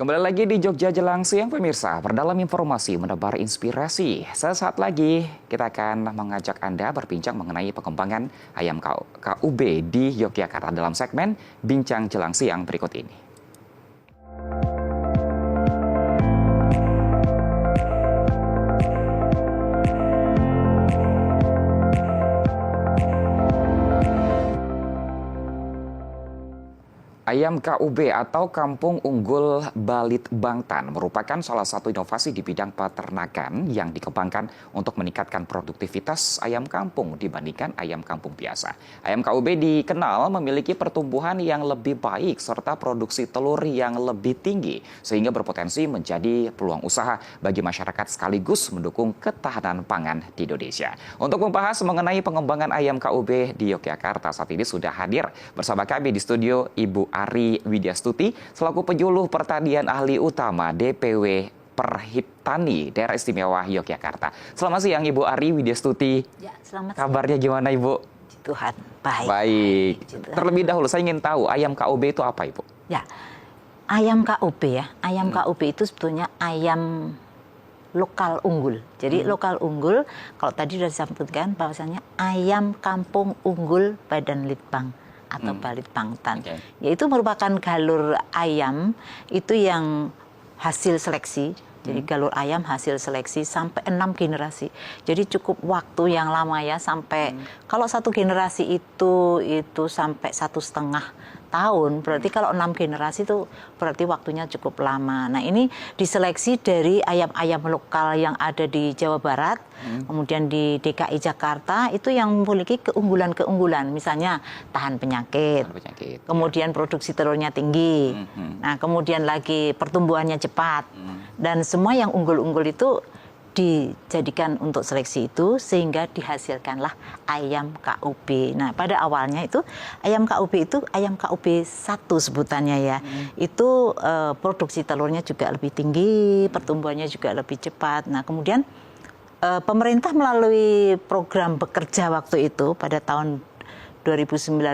Kembali lagi di Jogja Jelang Siang pemirsa, perdalam informasi menebar inspirasi. Sesaat lagi kita akan mengajak Anda berbincang mengenai pengembangan ayam KUB di Yogyakarta dalam segmen Bincang Jelang Siang berikut ini. Ayam KUB atau Kampung Unggul Balit Bangtan merupakan salah satu inovasi di bidang peternakan yang dikembangkan untuk meningkatkan produktivitas ayam kampung dibandingkan ayam kampung biasa. Ayam KUB dikenal memiliki pertumbuhan yang lebih baik serta produksi telur yang lebih tinggi sehingga berpotensi menjadi peluang usaha bagi masyarakat sekaligus mendukung ketahanan pangan di Indonesia. Untuk membahas mengenai pengembangan ayam KUB di Yogyakarta saat ini sudah hadir bersama kami di studio Ibu Ari Widyastuti selaku penyuluh pertanian ahli utama DPW Perhiptani Daerah Istimewa Yogyakarta. Selamat siang Ibu Ari Widyastuti. Ya, selamat Kabarnya gimana Ibu? Tuhan, baik. Baik. Terlebih dahulu saya ingin tahu ayam KUB itu apa Ibu? Ya, ayam KUB ya. Ayam KUB itu sebetulnya ayam lokal unggul. Jadi lokal unggul, kalau tadi sudah disebutkan bahwasanya ayam kampung unggul Badan Litbang atau Balit Bangtan. Yaitu merupakan galur ayam itu yang hasil seleksi. Jadi galur ayam hasil seleksi sampai 6 generasi. Jadi cukup waktu yang lama ya sampai kalau satu generasi itu sampai 1,5 tahun, berarti kalau 6 generasi itu berarti waktunya cukup lama. Nah ini diseleksi dari ayam-ayam lokal yang ada di Jawa Barat, kemudian di DKI Jakarta itu yang memiliki keunggulan-keunggulan, misalnya tahan penyakit, kemudian produksi telurnya tinggi, nah kemudian lagi pertumbuhannya cepat, dan semua yang unggul-unggul itu dijadikan untuk seleksi itu sehingga dihasilkanlah ayam KUB. Nah, pada awalnya itu ayam KUB itu ayam KUB 1 sebutannya ya. Itu produksi telurnya juga lebih tinggi, pertumbuhannya juga lebih cepat. Nah, kemudian pemerintah melalui program bekerja waktu itu pada tahun 2018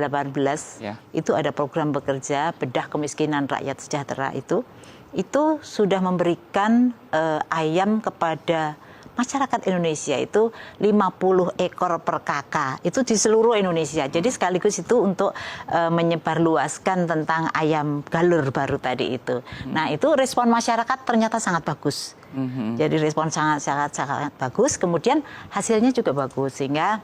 itu ada program bekerja bedah kemiskinan rakyat sejahtera itu sudah memberikan ayam kepada masyarakat Indonesia itu 50 ekor per kakak itu di seluruh Indonesia. Jadi sekaligus itu untuk menyebarluaskan tentang ayam galur baru tadi itu. Nah itu respon masyarakat ternyata sangat bagus. Jadi respon sangat bagus. Kemudian hasilnya juga bagus sehingga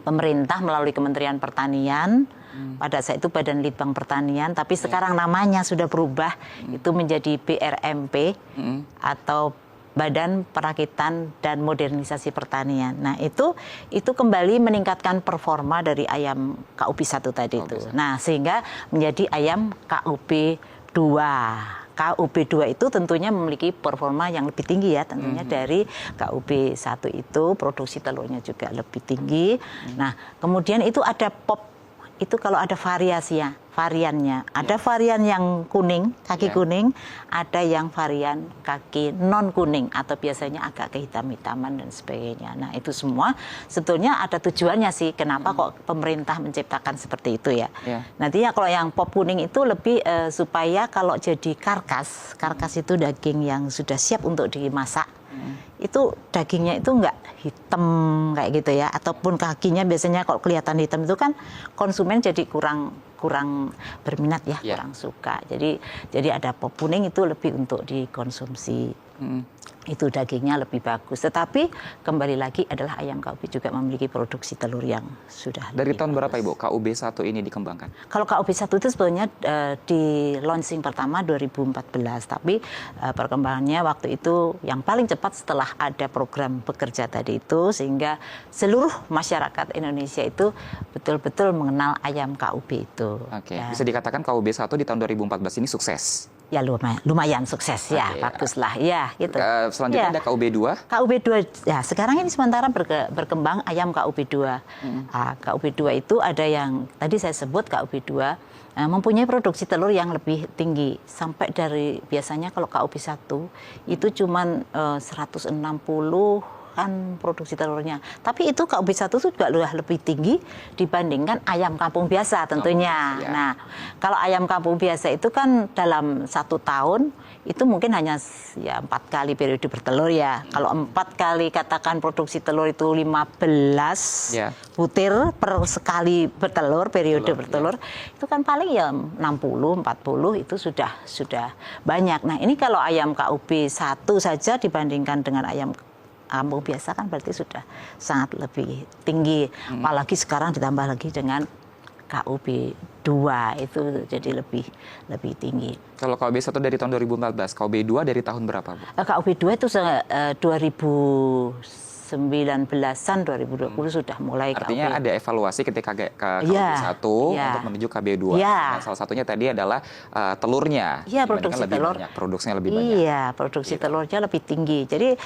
pemerintah melalui Kementerian Pertanian pada saat itu Badan Litbang Pertanian, tapi sekarang namanya sudah berubah, itu menjadi BRMP atau Badan Perakitan dan Modernisasi Pertanian. Nah itu kembali meningkatkan performa dari ayam KUB 1 tadi itu. Nah sehingga menjadi ayam KUB 2. KUB 2 itu tentunya memiliki performa yang lebih tinggi ya tentunya dari KUB 1 itu produksi telurnya juga lebih tinggi. Nah kemudian itu ada POP. Itu kalau ada variannya. Ada varian yang kuning, kaki kuning, ada yang varian kaki non kuning atau biasanya agak kehitam-hitaman dan sebagainya. Nah itu semua sebetulnya ada tujuannya sih kenapa kok pemerintah menciptakan seperti itu ya. Nantinya kalau yang pop kuning itu lebih supaya kalau jadi karkas itu daging yang sudah siap untuk dimasak. Itu dagingnya itu enggak hitam kayak gitu ya, ataupun kakinya biasanya kalau kelihatan hitam itu kan konsumen jadi kurang berminat ya, kurang suka. Jadi ada pop kuning itu lebih untuk dikonsumsi. Itu dagingnya lebih bagus. Tetapi kembali lagi adalah ayam KUB juga memiliki produksi telur yang sudah dari tahun bagus. Berapa Ibu KUB 1 ini dikembangkan? Kalau KUB 1 itu sebetulnya di launching pertama 2014, tapi perkembangannya waktu itu yang paling cepat setelah ada program bekerja tadi itu, sehingga seluruh masyarakat Indonesia itu betul-betul mengenal ayam KUB itu. Bisa dikatakan KUB 1 di tahun 2014 ini sukses? Ya lumayan sukses ya, baguslah ya gitu. Selanjutnya ada KUB 2. KUB 2 ya sekarang ini sementara berkembang ayam KUB 2. KUB 2 itu ada yang tadi saya sebut KUB 2 mempunyai produksi telur yang lebih tinggi sampai dari biasanya kalau KUB 1 itu cuman 160 kebutuhan produksi telurnya. Tapi itu KUB 1 itu juga lebih tinggi dibandingkan ayam kampung biasa tentunya. Ya. Nah, kalau ayam kampung biasa itu kan dalam 1 tahun itu mungkin hanya ya 4 kali periode bertelur ya. Kalau 4 kali katakan produksi telur itu 15 butir per sekali bertelur, periode bertelur, itu kan paling ya 60, 40 itu sudah banyak. Nah, ini kalau ayam KUB 1 saja dibandingkan dengan ayam kampung biasa kan berarti sudah sangat lebih tinggi. Apalagi sekarang ditambah lagi dengan KUB 2 itu jadi lebih tinggi. Kalau KUB 1 dari tahun 2014, KUB 2 dari tahun berapa, Bu? KUB 2 itu 2019-an, 2020 sudah mulai. Artinya KUB. ada evaluasi ketika ke KUB 1 untuk menuju KB 2. Nah, salah satunya tadi adalah telurnya. Iya, produksi telur. Produksinya lebih banyak. Iya, produksi telurnya lebih tinggi. Jadi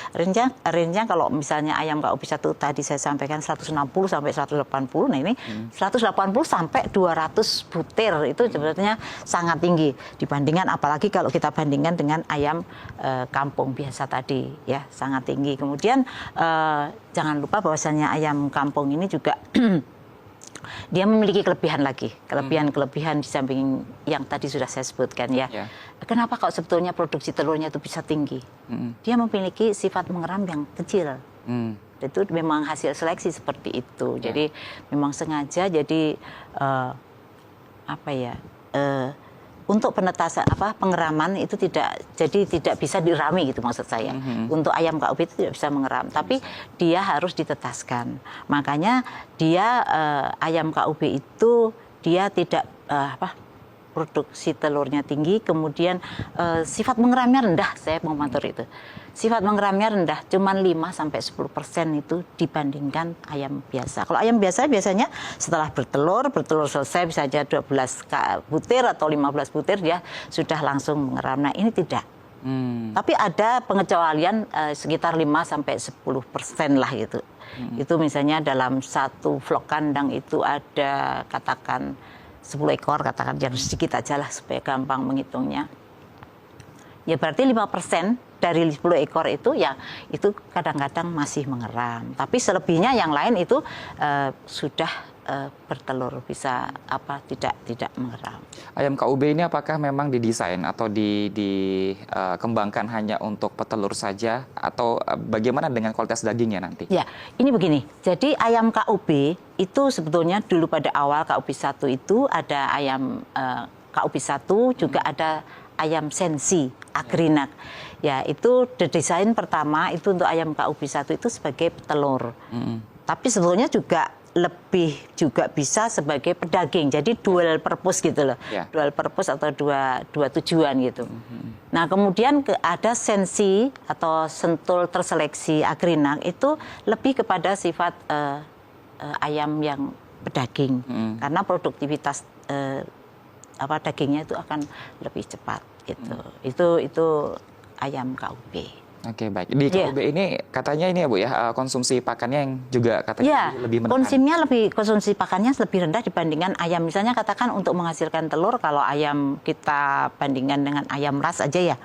range-nya kalau misalnya ayam KUB 1 tadi saya sampaikan 160 sampai 180. Nah, ini 180 sampai 200 butir itu sebenarnya sangat tinggi dibandingkan, apalagi kalau kita bandingkan dengan ayam kampung biasa tadi, ya, sangat tinggi. Kemudian jangan lupa bahwasannya ayam kampung ini juga dia memiliki kelebihan lagi, kelebihan di samping yang tadi sudah saya sebutkan ya. Kenapa kok sebetulnya produksi telurnya itu bisa tinggi? Dia memiliki sifat mengeram yang kecil. Itu memang hasil seleksi seperti itu. Jadi memang sengaja jadi untuk penetasan pengeraman itu tidak bisa dirami gitu maksud saya. Untuk ayam KUB itu tidak bisa mengeram, tapi dia harus ditetaskan. Makanya dia ayam KUB itu dia tidak produksi telurnya tinggi, kemudian sifat mengeramnya rendah, saya mau mengatur itu. Sifat mengeramnya rendah, cuma 5-10% itu dibandingkan ayam biasa. Kalau ayam biasa biasanya setelah bertelur selesai bisa saja 12 butir atau 15 butir dia sudah langsung mengeram. Nah, ini tidak. Tapi ada pengecualian sekitar 5-10% lah gitu. Itu misalnya dalam satu vlog kandang itu ada katakan 10 ekor, katakan yang sedikit aja lah supaya gampang menghitungnya. Ya berarti 5% dari 10 ekor itu ya itu kadang-kadang masih mengeram. Tapi selebihnya yang lain itu sudah bertelur, bisa tidak mengeram. Ayam KUB ini apakah memang didesain atau dikembangkan hanya untuk petelur saja, atau bagaimana dengan kualitas dagingnya nanti? Ya, ini begini. Jadi ayam KUB itu sebetulnya dulu pada awal KUB 1 itu ada ayam KUB 1 juga ada ayam sensi, agrinak. Ya, itu desain pertama itu untuk ayam KUB 1 itu sebagai petelur. Tapi sebetulnya lebih juga bisa sebagai pedaging. Jadi dual purpose gitu loh. Dual purpose atau dua tujuan gitu. Nah, kemudian ada sensi atau sentul terseleksi agrinak itu lebih kepada sifat ayam yang pedaging. Karena produktivitas dagingnya itu akan lebih cepat gitu. Itu ayam KUB. Oke, baik. Di KUB ini katanya ini ya Bu ya, konsumsi pakannya yang juga katanya lebih menekan. Konsumsi pakannya lebih rendah dibandingkan ayam. Misalnya katakan untuk menghasilkan telur, kalau ayam kita bandingkan dengan ayam ras aja ya.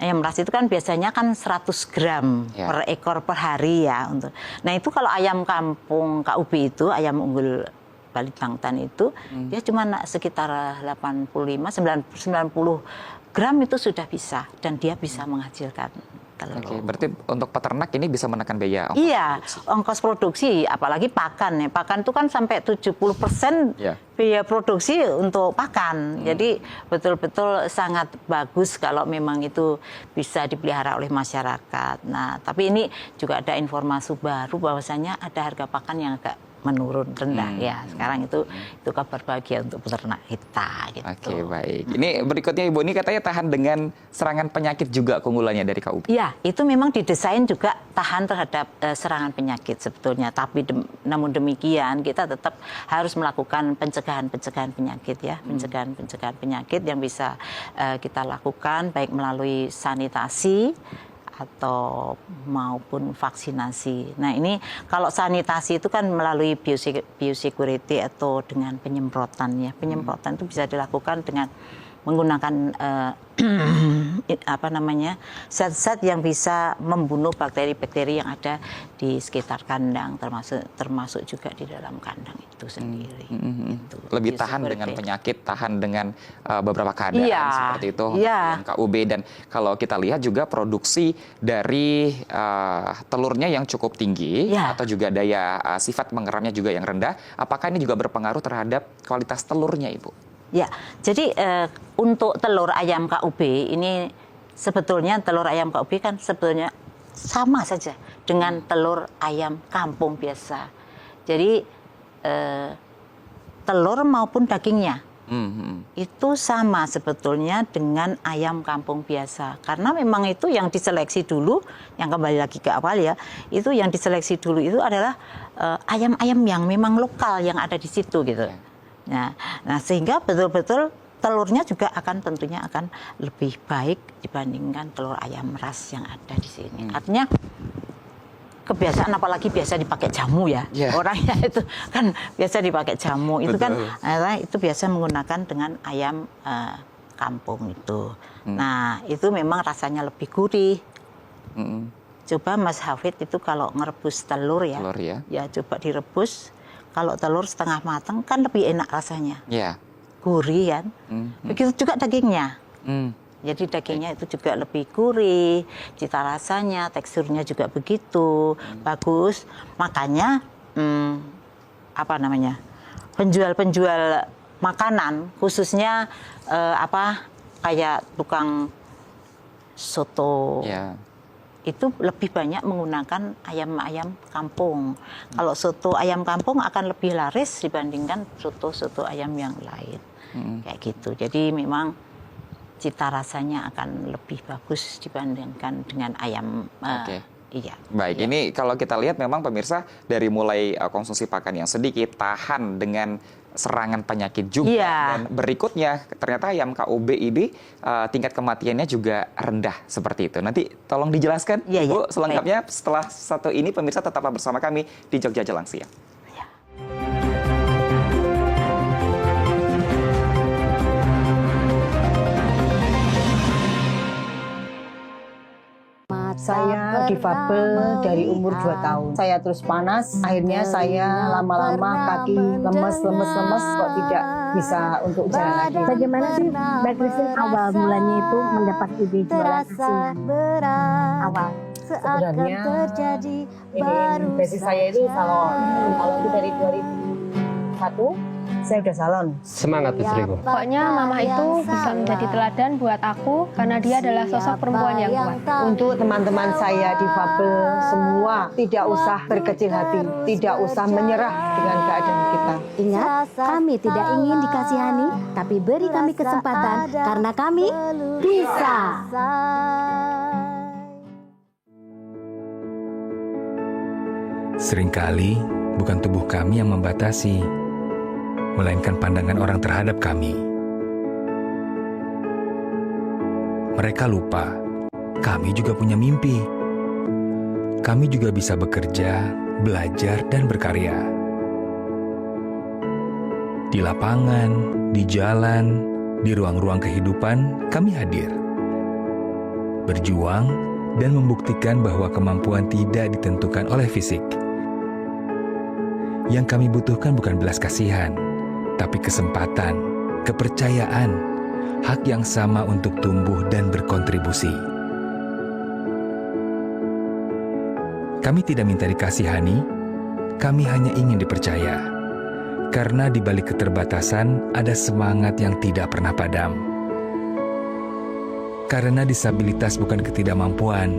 Ayam ras itu kan biasanya kan 100 gram per ekor per hari ya. Nah, itu kalau ayam kampung KUB itu, ayam unggul Balit Bangtan itu, dia cuma sekitar 85-90 gram itu sudah bisa, dan dia bisa menghasilkan telur. Oke, berarti untuk peternak ini bisa menekan biaya ongkos produksi. Ongkos produksi, apalagi pakan ya. Pakan itu kan sampai 70% biaya produksi untuk pakan. Jadi betul-betul sangat bagus kalau memang itu bisa dipelihara oleh masyarakat. Nah, tapi ini juga ada informasi baru bahwasanya ada harga pakan yang agak menurun rendah ya. Sekarang itu kabar bahagia untuk peternak kita gitu. Oke, baik. Ini berikutnya Ibu, ini katanya tahan dengan serangan penyakit juga keunggulannya dari KUB. Ya, itu memang didesain juga tahan terhadap serangan penyakit sebetulnya. Tapi namun demikian kita tetap harus melakukan pencegahan penyakit ya. Pencegahan penyakit yang bisa kita lakukan baik melalui sanitasi atau maupun vaksinasi. Nah, ini kalau sanitasi itu kan melalui biosecurity atau dengan penyemprotan ya. Penyemprotan itu bisa dilakukan dengan menggunakan zat-zat yang bisa membunuh bakteri-bakteri yang ada di sekitar kandang, termasuk juga di dalam kandang itu sendiri. Itu. Lebih tahan dengan penyakit, tahan dengan beberapa keadaan seperti itu ayam KUB. Dan kalau kita lihat juga produksi dari telurnya yang cukup tinggi atau juga daya sifat mengeramnya juga yang rendah, apakah ini juga berpengaruh terhadap kualitas telurnya, Ibu? Ya, jadi untuk telur ayam KUB ini sebetulnya telur ayam KUB kan sebetulnya sama saja dengan telur ayam kampung biasa. Jadi telur maupun dagingnya itu sama sebetulnya dengan ayam kampung biasa. Karena memang itu yang diseleksi dulu, yang kembali lagi ke awal ya, itu yang diseleksi dulu itu adalah ayam-ayam yang memang lokal yang ada di situ gitu. Nah, sehingga betul-betul telurnya juga tentunya akan lebih baik dibandingkan telur ayam ras yang ada di sini. Artinya kebiasaan, apalagi biasa dipakai jamu ya, orangnya itu kan biasa dipakai jamu. Itu kan itu biasa menggunakan dengan ayam kampung itu. Nah, itu memang rasanya lebih gurih. Coba Mas Hafid itu kalau ngerebus telur ya coba direbus. Kalau telur setengah matang kan lebih enak rasanya, gurih kan. Begitu juga dagingnya. Jadi dagingnya itu juga lebih gurih, cita rasanya, teksturnya juga begitu bagus. Makanya penjual-penjual makanan khususnya kayak tukang soto. Itu lebih banyak menggunakan ayam kampung. Kalau soto ayam kampung akan lebih laris dibandingkan soto ayam yang lain. Kayak gitu. Jadi memang cita rasanya akan lebih bagus dibandingkan dengan ayam. Baik, ini kalau kita lihat memang pemirsa dari mulai konsumsi pakan yang sedikit, tahan dengan serangan penyakit juga, dan berikutnya ternyata ayam KUB ini tingkat kematiannya juga rendah seperti itu. Nanti tolong dijelaskan Bu selengkapnya setelah satu ini. Pemirsa tetaplah bersama kami di Jogja Jelang Siang. Saya difabel dari umur 2 tahun. Saya terus panas, akhirnya saya lama-lama kaki lemes, kok tidak bisa untuk jalan lagi. Bagaimana sih Mbak Christine awal mulanya itu mendapat ide jualan asinan? Awal. Sebenarnya ini basis saya itu salon. Kalau itu dari 2001, saya udah salon. Semangat istriku. Pokoknya mama itu bisa menjadi teladan buat aku karena dia adalah sosok perempuan yang kuat. Untuk teman-teman saya difabel semua, tidak usah berkecil hati, tidak usah menyerah dengan keadaan kita. Ingat, kami tidak ingin dikasihani, tapi beri kami kesempatan karena kami bisa. Seringkali bukan tubuh kami yang membatasi, melainkan pandangan orang terhadap kami. Mereka lupa, kami juga punya mimpi. Kami juga bisa bekerja, belajar, dan berkarya. Di lapangan, di jalan, di ruang-ruang kehidupan, kami hadir. Berjuang dan membuktikan bahwa kemampuan tidak ditentukan oleh fisik. Yang kami butuhkan bukan belas kasihan, tapi kesempatan, kepercayaan, hak yang sama untuk tumbuh dan berkontribusi. Kami tidak minta dikasihani, kami hanya ingin dipercaya. Karena di balik keterbatasan ada semangat yang tidak pernah padam. Karena disabilitas bukan ketidakmampuan.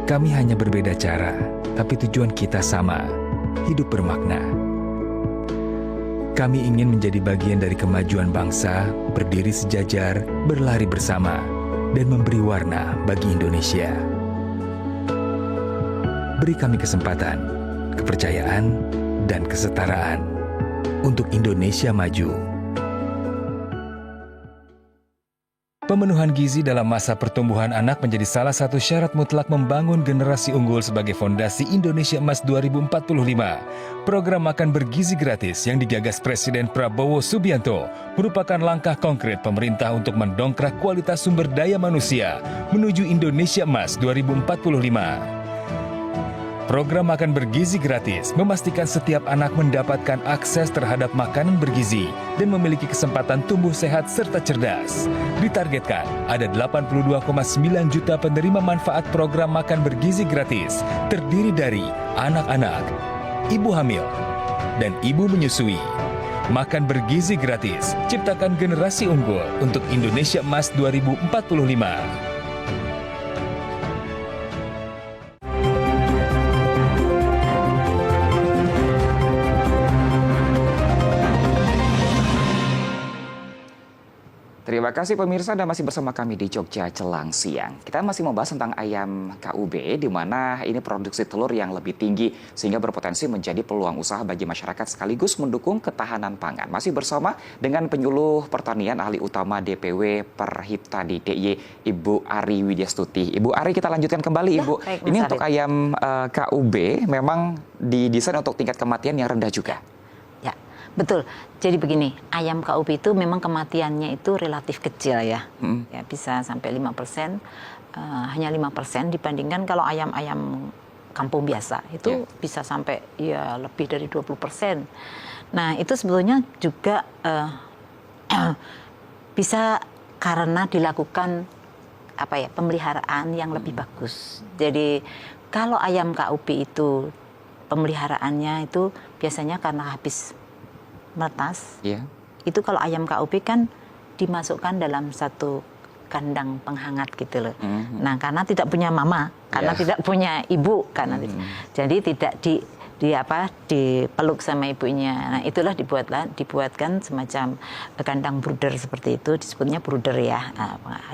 Kami hanya berbeda cara, tapi tujuan kita sama, hidup bermakna. Kami ingin menjadi bagian dari kemajuan bangsa, berdiri sejajar, berlari bersama, dan memberi warna bagi Indonesia. Beri kami kesempatan, kepercayaan, dan kesetaraan untuk Indonesia maju. Pemenuhan gizi dalam masa pertumbuhan anak menjadi salah satu syarat mutlak membangun generasi unggul sebagai fondasi Indonesia Emas 2045. Program Makan Bergizi Gratis yang digagas Presiden Prabowo Subianto merupakan langkah konkret pemerintah untuk mendongkrak kualitas sumber daya manusia menuju Indonesia Emas 2045. Program Makan Bergizi Gratis memastikan setiap anak mendapatkan akses terhadap makanan bergizi dan memiliki kesempatan tumbuh sehat serta cerdas. Ditargetkan ada 82,9 juta penerima manfaat program Makan Bergizi Gratis, terdiri dari anak-anak, ibu hamil, dan ibu menyusui. Makan Bergizi Gratis, ciptakan generasi unggul untuk Indonesia Emas 2045. Terima kasih pemirsa, Anda masih bersama kami di Jogja Jelang Siang. Kita masih membahas tentang ayam KUB, di mana ini produksi telur yang lebih tinggi sehingga berpotensi menjadi peluang usaha bagi masyarakat sekaligus mendukung ketahanan pangan. Masih bersama dengan penyuluh pertanian ahli utama DPW Perhipta di DIY, Ibu Ari Widyastuti. Ibu Ari, kita lanjutkan kembali, Ibu. Baik, ini untuk ayam KUB memang didesain untuk tingkat kematian yang rendah juga. Betul. Jadi begini, ayam KUB itu memang kematiannya itu relatif kecil ya. Ya bisa sampai 5%, hanya 5% dibandingkan kalau ayam-ayam kampung biasa itu bisa sampai ya lebih dari 20%. Nah, itu sebetulnya juga bisa karena dilakukan pemeliharaan yang lebih bagus. Jadi kalau ayam KUB itu pemeliharaannya itu biasanya karena habis menetas, itu kalau ayam KUB kan dimasukkan dalam satu kandang penghangat gitu loh. Nah, karena tidak punya mama, karena tidak punya ibu, karena jadi tidak dipeluk sama ibunya. Nah, itulah dibuatkan semacam kandang brooder seperti itu, disebutnya brooder ya.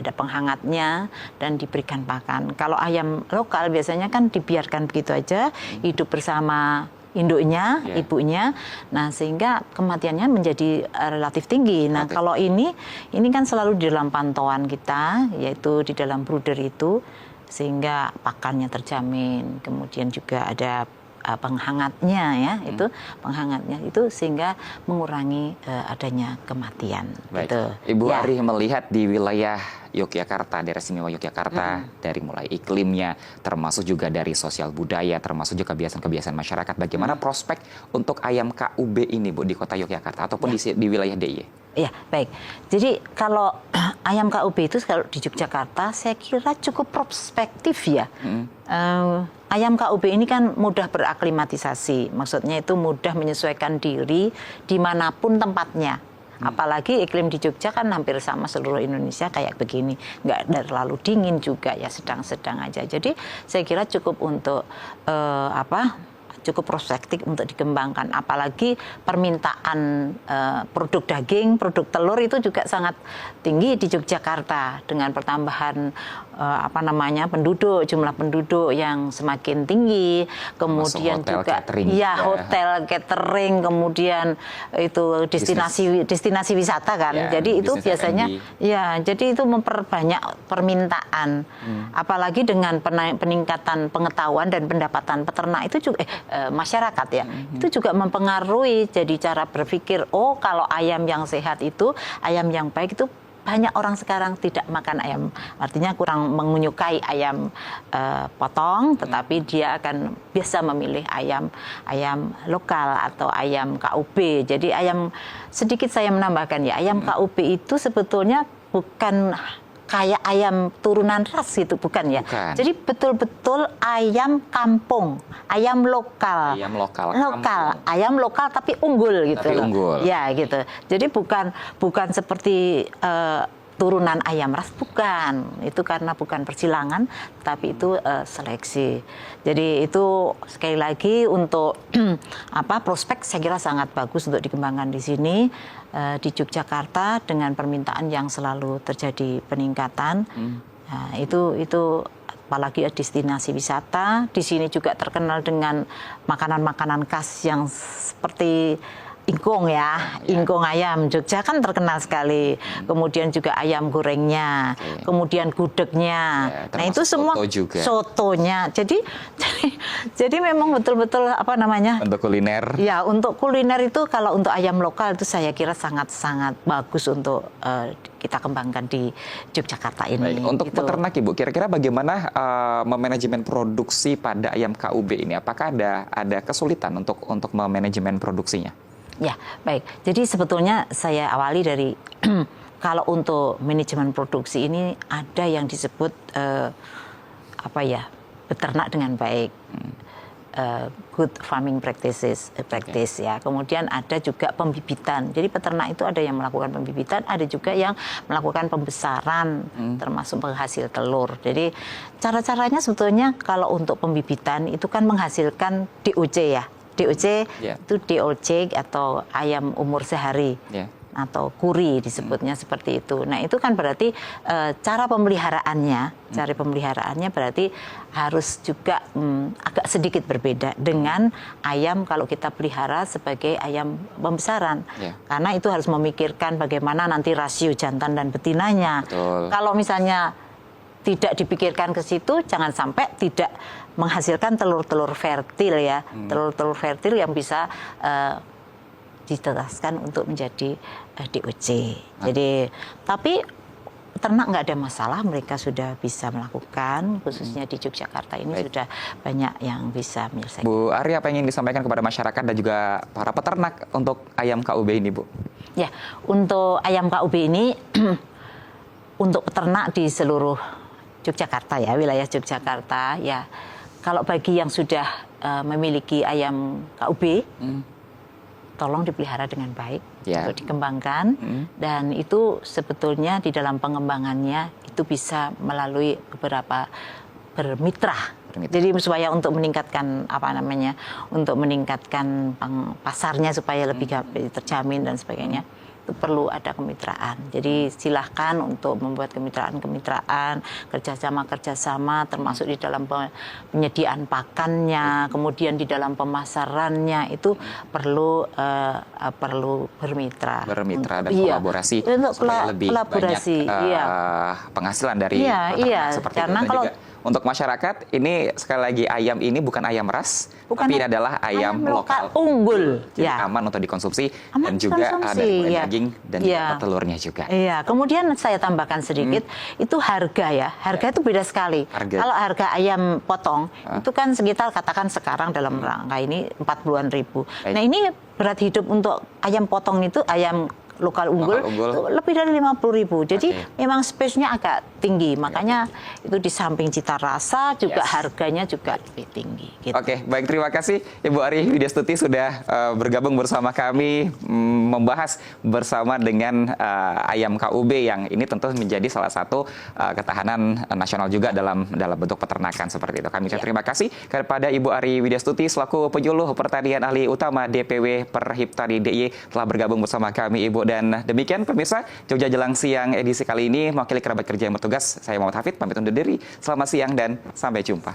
Ada penghangatnya dan diberikan pakan. Kalau ayam lokal biasanya kan dibiarkan begitu aja, hidup bersama induknya, ibunya, nah sehingga kematiannya menjadi relatif tinggi. Nah kalau ini kan selalu di dalam pantauan kita, yaitu di dalam brooder itu, sehingga pakannya terjamin, kemudian juga ada penghangatnya ya, itu penghangatnya itu sehingga mengurangi adanya kematian. Baik. Gitu. Ibu Ari melihat di wilayah Yogyakarta, daerah istimewa Yogyakarta, dari mulai iklimnya, termasuk juga dari sosial budaya, termasuk juga kebiasaan-kebiasaan masyarakat. Bagaimana prospek untuk ayam KUB ini, Bu, di kota Yogyakarta ataupun di wilayah DIY? Ya, baik. Jadi kalau ayam KUB itu kalau di Yogyakarta, saya kira cukup prospektif ya. Ayam KUB ini kan mudah beraklimatisasi, maksudnya itu mudah menyesuaikan diri dimanapun tempatnya. Apalagi iklim di Jogja kan hampir sama seluruh Indonesia kayak begini, nggak terlalu dingin juga ya, sedang-sedang aja. Jadi saya kira cukup untuk cukup prospektif untuk dikembangkan. Apalagi permintaan produk daging, produk telur itu juga sangat tinggi di Yogyakarta dengan pertambahan penduduk, jumlah penduduk yang semakin tinggi, kemudian hotel, juga catering. Hotel, catering, kemudian itu destinasi wisata kan. Jadi itu biasanya jadi itu memperbanyak permintaan. Apalagi dengan peningkatan pengetahuan dan pendapatan peternak itu juga masyarakat ya. Itu juga mempengaruhi jadi cara berpikir, kalau ayam yang sehat itu, ayam yang baik itu banyak orang sekarang tidak makan ayam, artinya kurang menyukai ayam potong, tetapi dia akan biasa memilih ayam lokal atau ayam KUB. Jadi sedikit saya menambahkan ya, ayam KUB itu sebetulnya bukan kayak ayam turunan ras gitu, bukan ya. Bukan. Jadi betul-betul ayam kampung, ayam lokal. Ayam lokal tapi unggul gitu. Tapi unggul. Ya gitu. Jadi bukan seperti turunan ayam ras, bukan. Itu karena bukan persilangan, tapi itu seleksi. Jadi itu sekali lagi untuk prospek saya kira sangat bagus untuk dikembangkan di sini. Di Yogyakarta dengan permintaan yang selalu terjadi peningkatan, itu apalagi destinasi wisata. Di sini juga terkenal dengan makanan-makanan khas yang seperti ingkung ya, ingkung ayam Jogja kan terkenal sekali. Kemudian juga ayam gorengnya, kemudian gudegnya. Nah itu semua soto juga. Sotonya. Jadi memang betul-betul apa namanya? Untuk kuliner. Ya untuk kuliner itu kalau untuk ayam lokal itu saya kira sangat-sangat bagus untuk kita kembangkan di Yogyakarta ini. Baik, untuk gitu. peternak Ibu, kira-kira bagaimana memanajemen produksi pada ayam KUB ini? Apakah ada kesulitan untuk memanajemen produksinya? Ya, baik. Jadi sebetulnya saya awali dari kalau untuk manajemen produksi ini ada yang disebut beternak dengan baik, good farming practice ya. Kemudian ada juga pembibitan. Jadi peternak itu ada yang melakukan pembibitan, ada juga yang melakukan pembesaran, termasuk penghasil telur. Jadi cara-caranya sebetulnya kalau untuk pembibitan itu kan menghasilkan DOC ya. DOC itu DOC atau ayam umur sehari atau kuri disebutnya seperti itu. Nah itu kan berarti cara pemeliharaannya berarti harus juga agak sedikit berbeda dengan ayam kalau kita pelihara sebagai ayam pembesaran. Karena itu harus memikirkan bagaimana nanti rasio jantan dan betinanya. Betul. Kalau misalnya tidak dipikirkan ke situ, jangan sampai tidak menghasilkan telur-telur fertil ya, telur-telur fertil yang bisa ditetaskan untuk menjadi DOC. Jadi, tapi ternak nggak ada masalah, mereka sudah bisa melakukan, khususnya di Yogyakarta ini sudah banyak yang bisa menyelesaikan. Bu Ari, apa yang ingin disampaikan kepada masyarakat dan juga para peternak untuk ayam KUB ini, Bu? Ya, untuk ayam KUB ini, untuk peternak di seluruh Yogyakarta ya, wilayah Yogyakarta ya. Kalau bagi yang sudah memiliki ayam KUB, tolong dipelihara dengan baik untuk dikembangkan. Dan itu sebetulnya di dalam pengembangannya itu bisa melalui beberapa bermitra. Jadi supaya untuk meningkatkan untuk meningkatkan pasarnya supaya lebih terjamin dan sebagainya. Itu perlu ada kemitraan. Jadi silahkan untuk membuat kemitraan, kerjasama termasuk di dalam penyediaan pakannya, kemudian di dalam pemasarannya itu perlu bermitra. Bermitra dan kolaborasi untuk supaya lebih kolaborasi, banyak penghasilan dari peternak seperti karena itu. Dan kalau juga untuk masyarakat ini sekali lagi ayam ini bukan ayam ras, tapi ini adalah ayam lokal unggul. Jadi aman untuk dikonsumsi dan juga ada daging dan juga telurnya juga. Iya, kemudian saya tambahkan sedikit, itu harga ya. Harga itu beda sekali. Kalau harga ayam potong itu kan sekitar katakan sekarang dalam rangka ini 40-an ribu. Nah, ini berat hidup untuk ayam potong itu ayam lokal unggul itu lebih dari 50.000. Jadi memang space-nya agak tinggi. Makanya itu di samping cita rasa juga harganya juga lebih tinggi. Gitu. Oke, baik, terima kasih Ibu Ari Widyastuti sudah bergabung bersama kami membahas bersama dengan ayam KUB yang ini tentu menjadi salah satu ketahanan nasional juga dalam bentuk peternakan seperti itu. Kami terima kasih kepada Ibu Ari Widyastuti selaku penyuluh pertanian ahli utama DPW Perhiptani DIY telah bergabung bersama kami Ibu. Dan demikian pemirsa Jogja Jelang Siang edisi kali ini, mewakili kerabat kerja yang bertugas, saya Muhammad Hafid pamit undur diri. Selamat siang dan sampai jumpa.